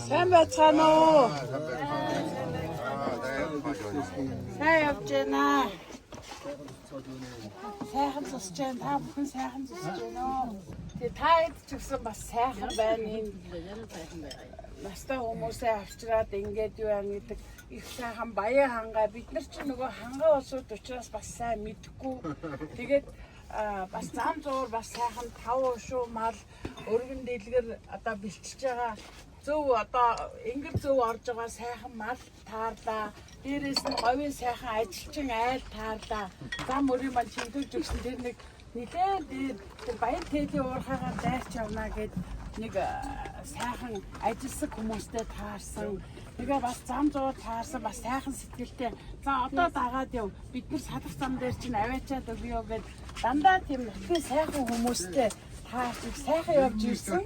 Сайн байцгаана уу? Сайн явж байна. Сайхан цусч байна. Та бүхэн сайхан цусч байна уу? Тэгээ та хэд ч гэсэн бас сайхан байна. Энэ настай хүмүүсээ авчираад ингээд юу яа гэдэг их сайхан баян хангаа бид нар ч нөгөө хангаа улсууд учраас бас сайн мэдхгүй. Тэгээд бас зам зуур бас сайхан тав шүү мал өргөн дэлгэр одоо бэлтжиж байгаа зөв одоо ингэр зөв орж байгаа сайхан мал таарлаа. Дээрээс нь говийн сайхан ажилчин айл таарлаа. Зам өрийн маань чимдүүлж өгсөн тэр нэг нэлээд тэр баян тээлийн уурхаагаар дайрч явна гэд нэг сайхан ажилсаг хүмүүстэй таарсан. Тэгээ бас зам зуур таарсан бас сайхан сэтгэлтэй. За одоо дагаад яв. Бид нар салах зам дээр чинь аваачаад өгөө гэд дандаа тийм нутгийн сайхан хүмүүстэй таарч сайхан явж ирсэн.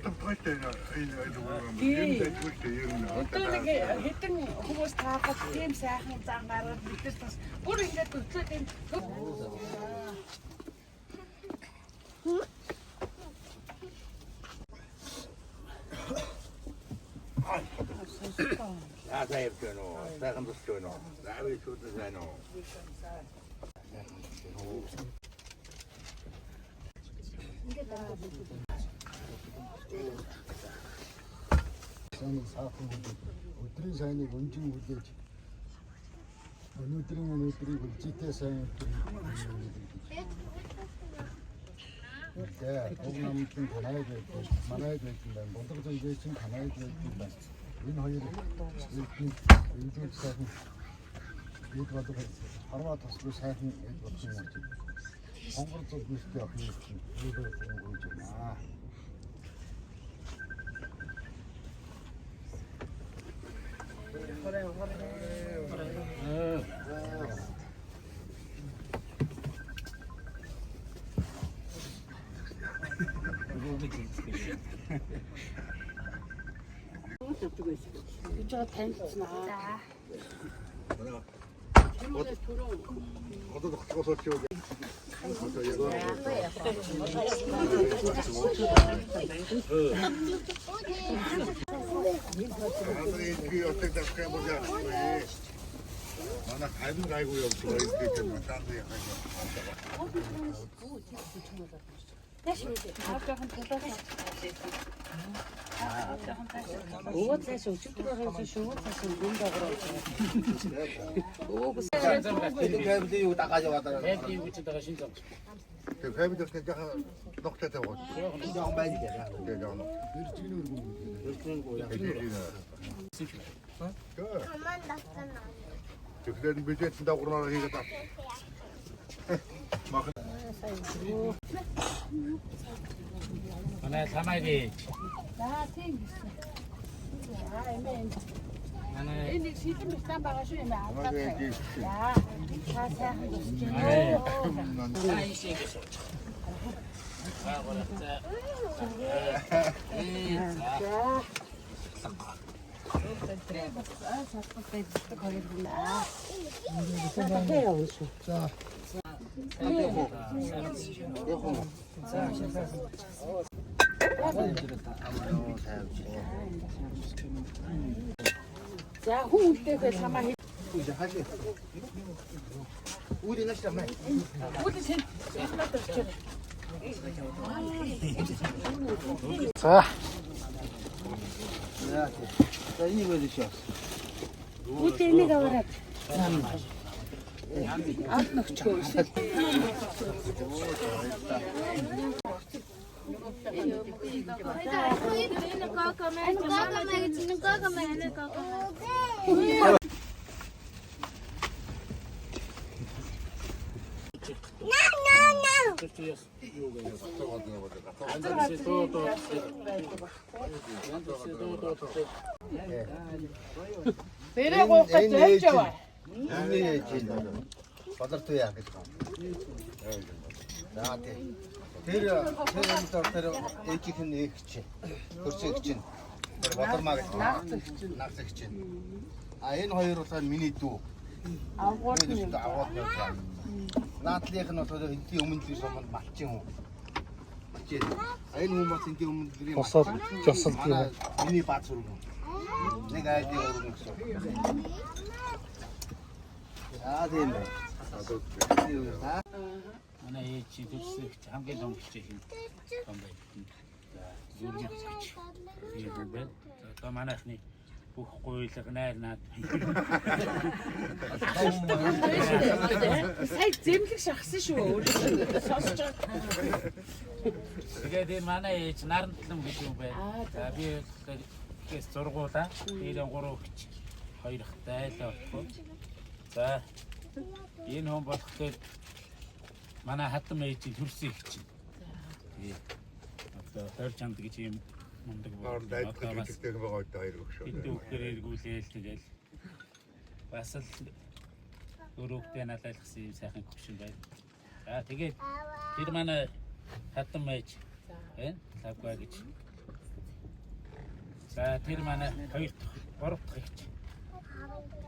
Хэдэн хүмүүс таарахад тийм сайхан зам гаргаад бид нар бас бүр ингээд өглөө тийм Asa yapıyorsun o? Sakın tutuyorsun o. Daha bir tutu sen o. Сайн саахан өдрийн сайныг өнжин хүлээж өнөөдрийг үлжитэй сайн огнамтын танайд манайд байсан бодог зүйчин танайд байсан энэ хоёр энэ сайхан бид бодог харваа тусгүй сайхан эд болсон юм чинь хонгор зүгтээ авах юм чинь өөдөө гүйж байна. гэж танилцнаа. Одоо тогтоосоо чи үү? Манай хайрын гайгүй явуулсан гэдэг юм таанд яах юм. Өө цааш өчигдөр байгаа шүү цааш юм даграа. Өө Фэмили юу дагааж яваад байгаа. фэмили үчиг байгаа шинж зам. Тэг фэмили дэхтэй яха ногттой байгаа. Яан байж байгаа. Тэг яан. Тэгэхээр бюджет дагуураар хийгээд аа. манай самайги. За тийм гэсэн. Аа энэ манай энэ шийдэн битэн байгаа шүү юм аа. За сайхан зүсч байна. айшиг гэж. За хүн үлдээх хамаа хий. Үүдээ нэштэй мэ. Үүдээ сэн. За. За ийм үү шүү. Үүдээ нэг аваад. Ад нөхчөө. Бэрэг уухад явж яваа. Энэ чинь бадартай яах гэж байна. За тийм. Тэр тэр ээжийнх нь эгч хөрсөгч чинь бадармаа гэж нагцэгч чинь. А энэ хоёр бол миний дүү. Авгууд нь аваад байна. Наадлынх нь бол эдний өмнө л суманд малчин хүн. Малчин. Энэ хүмүүс эдний өмнө гэрийн Босоод жосолт юм. миний бааз сургуу. Нэг айдын өргөн гэсэн. Тийм байна. Манай ээж төрсөж хамгийн том хичээл юм байна. Зүрхний хичээл. Тийм байна. Одоо манайхны бүх гуйлга найр наад. Сая зэмлэг шахсан шүү өөрөө сонсож байгаа. Тэгээд энэ манай ээж Нарантлан гэж юм байна. За би гэс зургуулаа. Ирэн 3 хүч 2 хтай айлаа болохгүй. За энэ хүн болохоор манай хатам ээжийн төрсөн их чинь. Тий. Одоо 20 чамд гэж юм мундаг байна. Одоо бас байгаа одоо хоёр өгш. энэ үгээр эргүүлээл тэгэл бас л өрөөгтэй налайлгсан юм сайхан хөвшин байна. За тэгээд тэр манай хатам ээж байна. Лавга гэж. За тэр манай 2 дахь 3 дахь ихч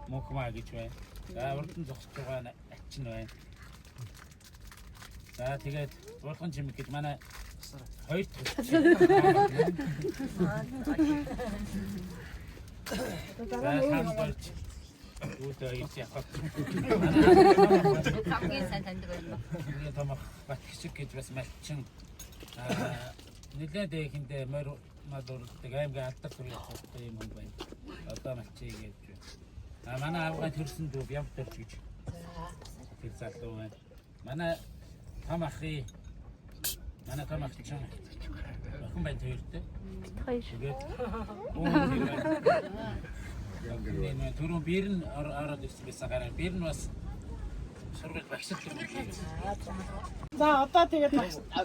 Мөнхмаа гэж байна. За урд нь зогсож байгаа ачин байна. За тэгээд Бурхан чимэг гэж манай 2 дахь. За хамбарч үүдээ ирж явах. Хамгийн сайн таньдаг байна. Энэ томох батгчиг гэж бас малчин нэлээд ихэндээ мадурдаг аймгийн алдар төрийн цогтой юм байна. Одоо малчиг гэж байна. Манай авгаа төрсөн дүү бям төрч гэж. Тэр залуу байна. Манай том ахи манай том ахи чинь охин байна төртэй. Тэгээд энэ түрүүн бэр нь ороод ирсэн байсан гараа. Бэр нь бас сургууль багшилт юм. За одоо тэгээд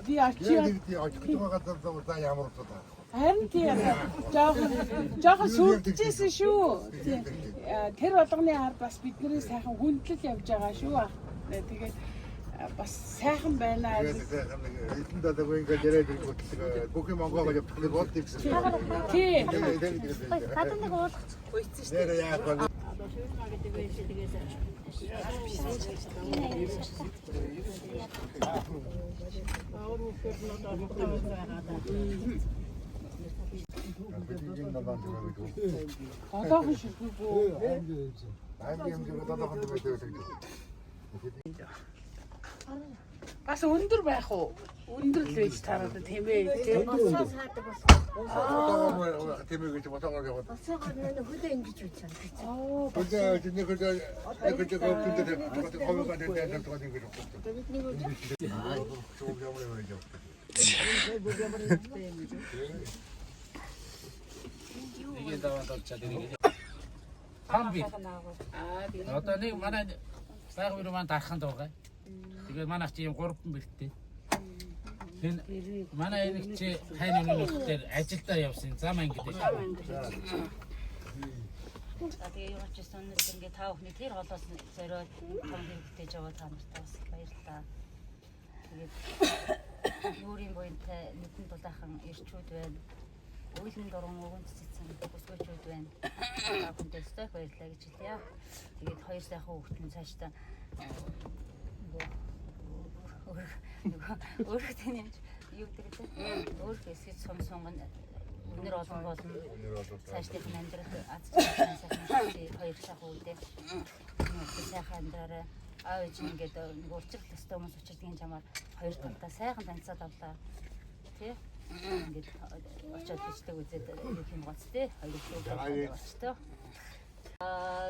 би очив. Очих байгаа за ямар утга байна. Харин тийм жоохон сүрдэжсэн шүү. Тэр болгоны хар бас бидний сайхан хүндлэл явж байгаа шүү. Тэгээд бас сайхан байна. Эдэн дадаг ингээд яриад ирэх бүх юм онгоогоо явуулдаг болт юм гэсэн. Тийм. Гадаа нэг уулах үйцэн шүү. Нэр яах вэ? Одоохон шүлгүүгөө. Бас өндөр байх уу? Өндөр л байж тараад тийм ээ. Тийм Тэмээгч ботогоор яваад. болсоогоор нэг хөдөө ингэж үтсэн. Хөдөө нэг хөдөө ховоо гадаа дээр тоо ингэж өгсөн. Бидний үгүй. Чуу яваа яваа. 이게 나와서 хамби. Одоо нэг манай сайхан үрман дархан дуугаа. Тэгээд манайх чи юм 3 бэлтээ. Энэ манай энэ чи хайн өнөختөр ажилдаа явсан зам ангид. За тэгээ юу ч гэсэн ингээд та бүхний тэр холоос зориод том хэрэгтэйж яваа та нартай бас баярлалаа. Тэгээд юурийн буянтай нүдэн дулаахан ирчүүд байна. Үйлэн дуран өвгөн цэцэн бүсгүйчүүд байна. Та бүхэнд өстой баярлалаа гэж хэлье. Тэгээд хоёр сайхан хүүхдэн цаашдаа өөрхөн юм юу гэдэг вэ? Өөрхөн эсэж сумсунган өнөр олон болно. Цаашдын амьдрал аз жаргалтай сайхан хоёр сайхан үүдээ. Сайхан амьдраарай. Аав ээж ингээд нэг урчлах төстэй хүмүүс учирдгийн чамаар хоёр талдаа сайхан танилцаад авлаа. Тэ? Ингээд очоод бичдэг үзээд юу юм гоц тэ? Хоёр талдаа очтой. Oh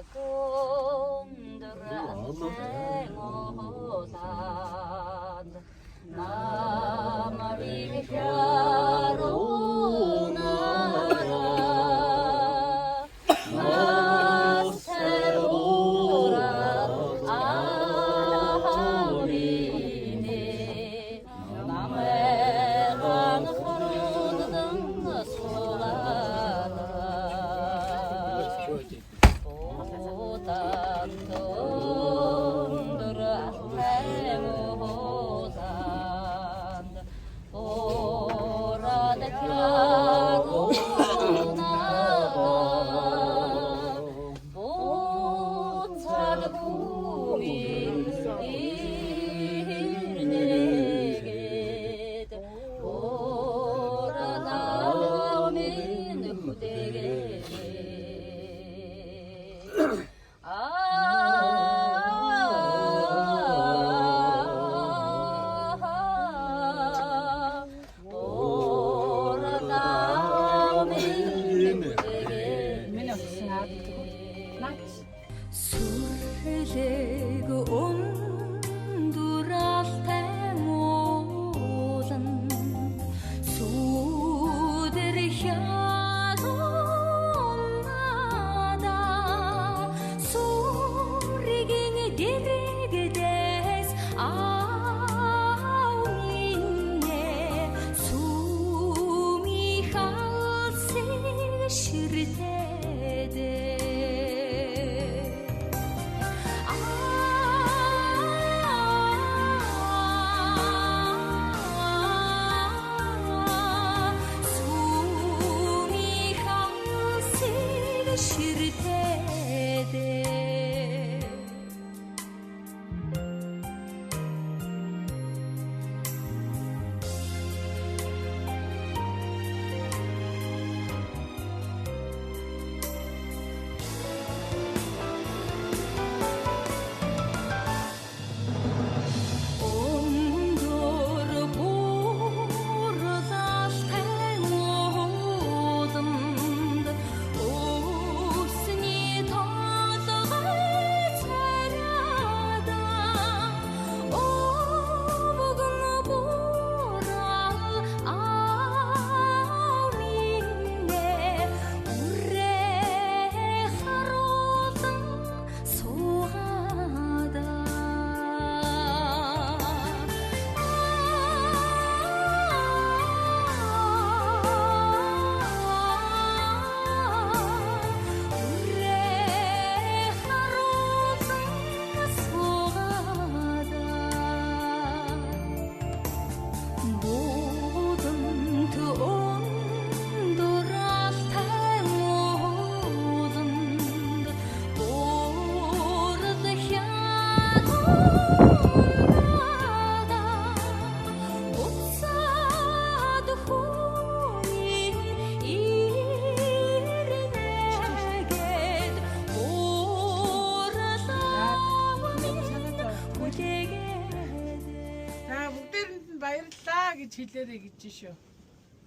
хэлээрэй гэж шүү.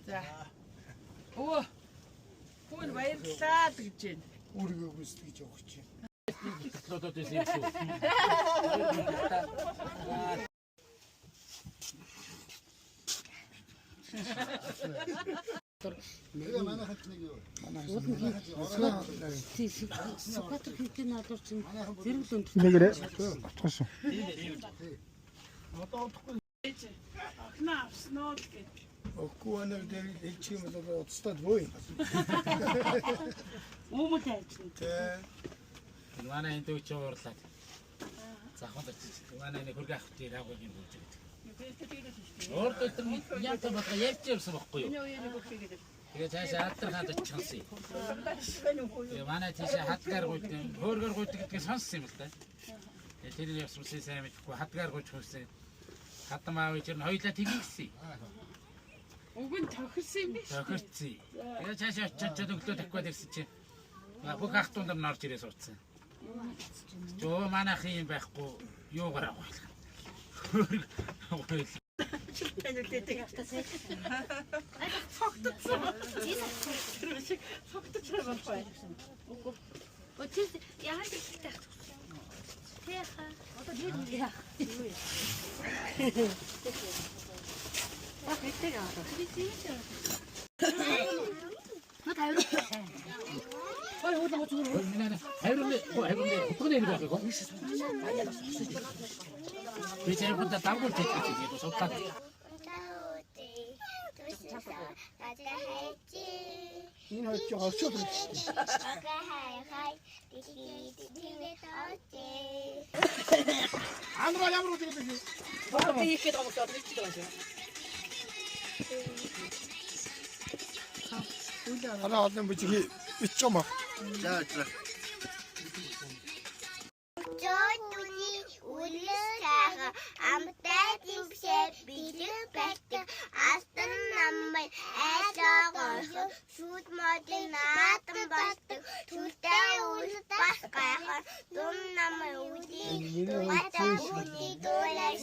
За. Өө. Хүн баярлалаа гэж байна. Өөрийгөө гүйцэтгэж явах чинь. Дотоод байсан юм шүү. Тэгээ манайхад нэг юу? тий Сүхбаатар хэмтэн наадуур чинь зэрэг л өндөр. Нэгэрээ утгасан. Охноо авсноо л гэж. Өггүй анаар дээр хэлчих юм бол уцтаад бөө. Өөмөл хайчин. Манай энэ дүүч уурлаад. Захад манай нэг хөргө авах дээр авах юм болж байгаа. Өөртөө яа та бата ярьж явсан байхгүй юу? Тэгээ цаашаа алдархаад очихсан юм. Тэгээ манай тийшээ хатгаар гүйд, хөөргөр гүйд гэдгийг сонссон юм л да. Тэгээ тэр явсан сайн мэдхгүй хатгаар гүйж хөөсөн. Хатам аав ичэр нь хоёлаа тгийгсэн. Уг нь тохирсон юм биш. Тохирцсон. Тэгээ цаашаа очиж өглөө таквад ирсэн чинь бүх ах トゥ нар орж ирээ суудсан. Жоо манайх юм байхгүй юугаар авах. 비제보다 당골 대책이도 좋다. Энэ хоёр ч орчод ирчихсэн. Ямар үү гэдэг юм. Ийхэд авах гэж байна. Араа олон бүжиг ичом аа. За за. Жодүний үлээхаа амтай тимшээ бэлэг байтан астан наммай айлгоо шууд модын наатан балтан түлтэй үл бас гайхаа дун наммай үли дугатауны дуулаш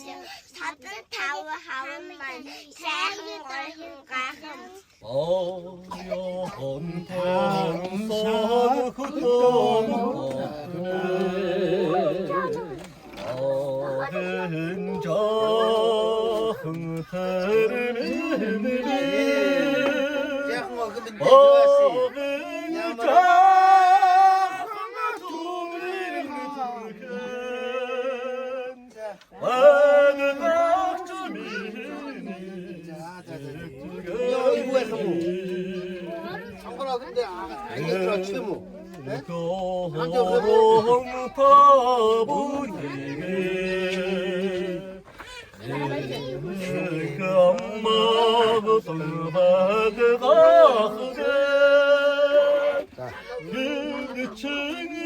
садан тав хаван ман сайхан гойхон гайхан 어여혼 탄사 흩어놓고 어흥 저흥 흐르는 Яахан огт энэ 어흥 저흥 두리는 왕은 악점이 정거라 근데 이게 들어 치무. 도롱 파보니게 그 엄마가 돌바가 흐게 그 층이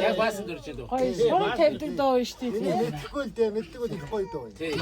Яг баасан дөрчөөд. Хоёр тавьдаг доо шүү дээ. Мэдгүй л дээ, мэдгүй л их гоё доо. Тий.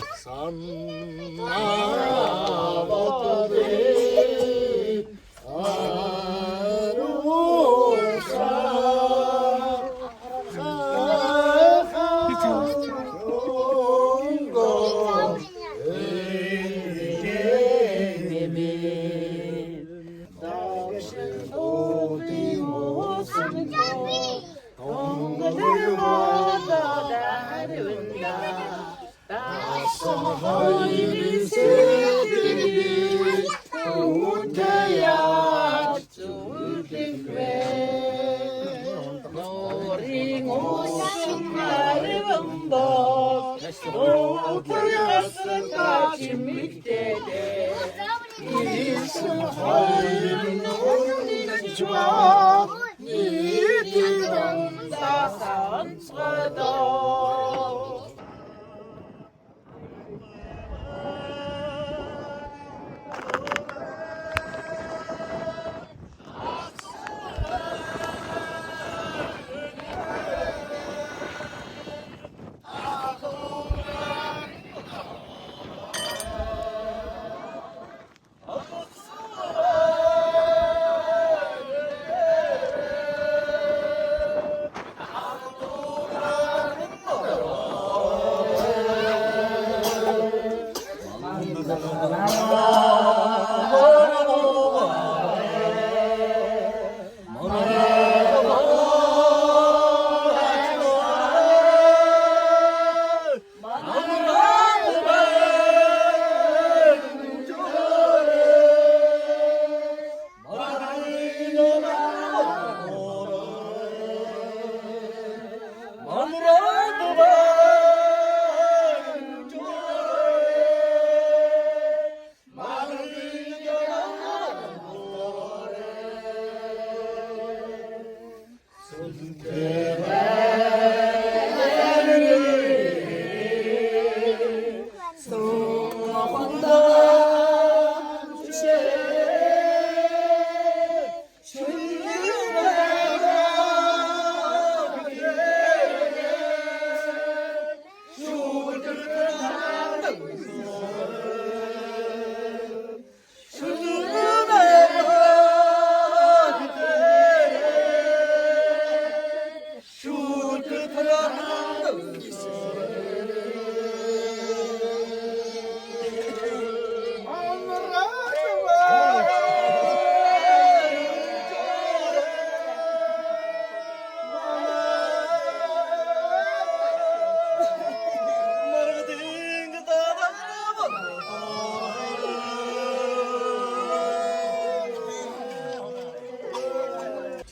hasreta çimliktede İyisin hayrın önünde çok Yiğitin da sansıda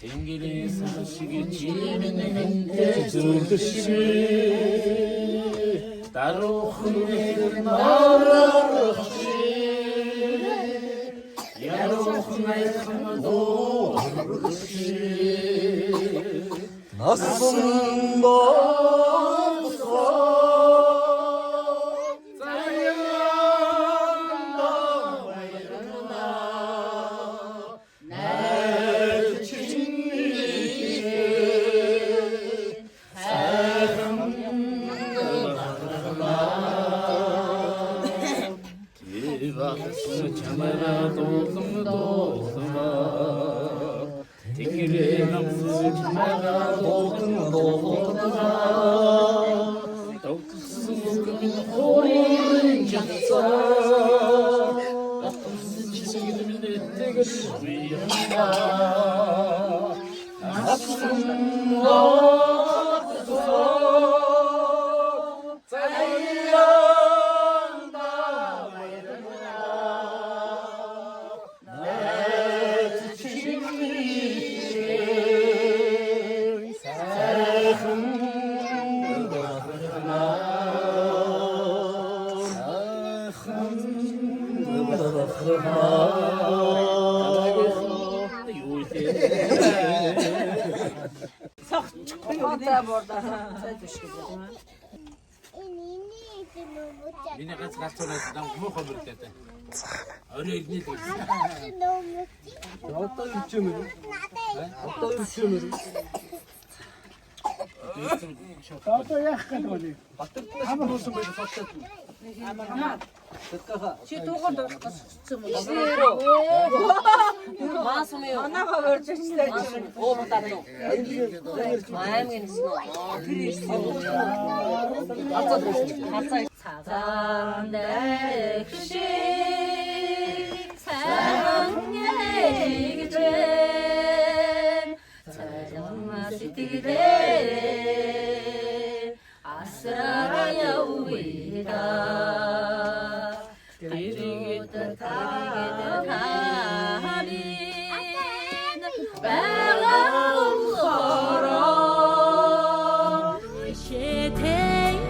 Tengeli saçı çiğnenin dışı Daruhun nararışı Yaruhun ayakını doğruşı Nasılsın bağlısa Çamara dolma Tekire namsız çamara dolma Tavsız kımın hoyun çatsa Aklımsız çizgimin ette görüşmeyemda Nasılsın ağzı Bine kaç sonrasından bu kabul etti. Öyle ilginç değil. Hatta ülkemirim. Hatta ülkemirim. Tato yakın oluyor. Ama olsun böyle saçlatma. Чи туган дурсан юм уу? Маасам юу? Манайха өрчөчтэй чинь уутаад юу? Маамгийн сноо. Тэр ирсэн. Хацаа цагаан дэхши сарангэж цаалмас итгэдэ асраа явида Тэргээд харин байгаагаар шитэнгээ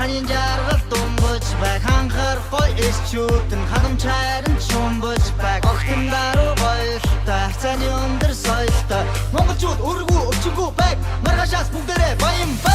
Танин жаргал думбаж бай ханхарахгүй эсчүүдэн хадамчаарн чумбаж бай огтэн даруу гоёлтой цааны өндөр соёлтой монголчууд өргүү өвчнгүү бай маргашаас бүгдээрээ баян бай.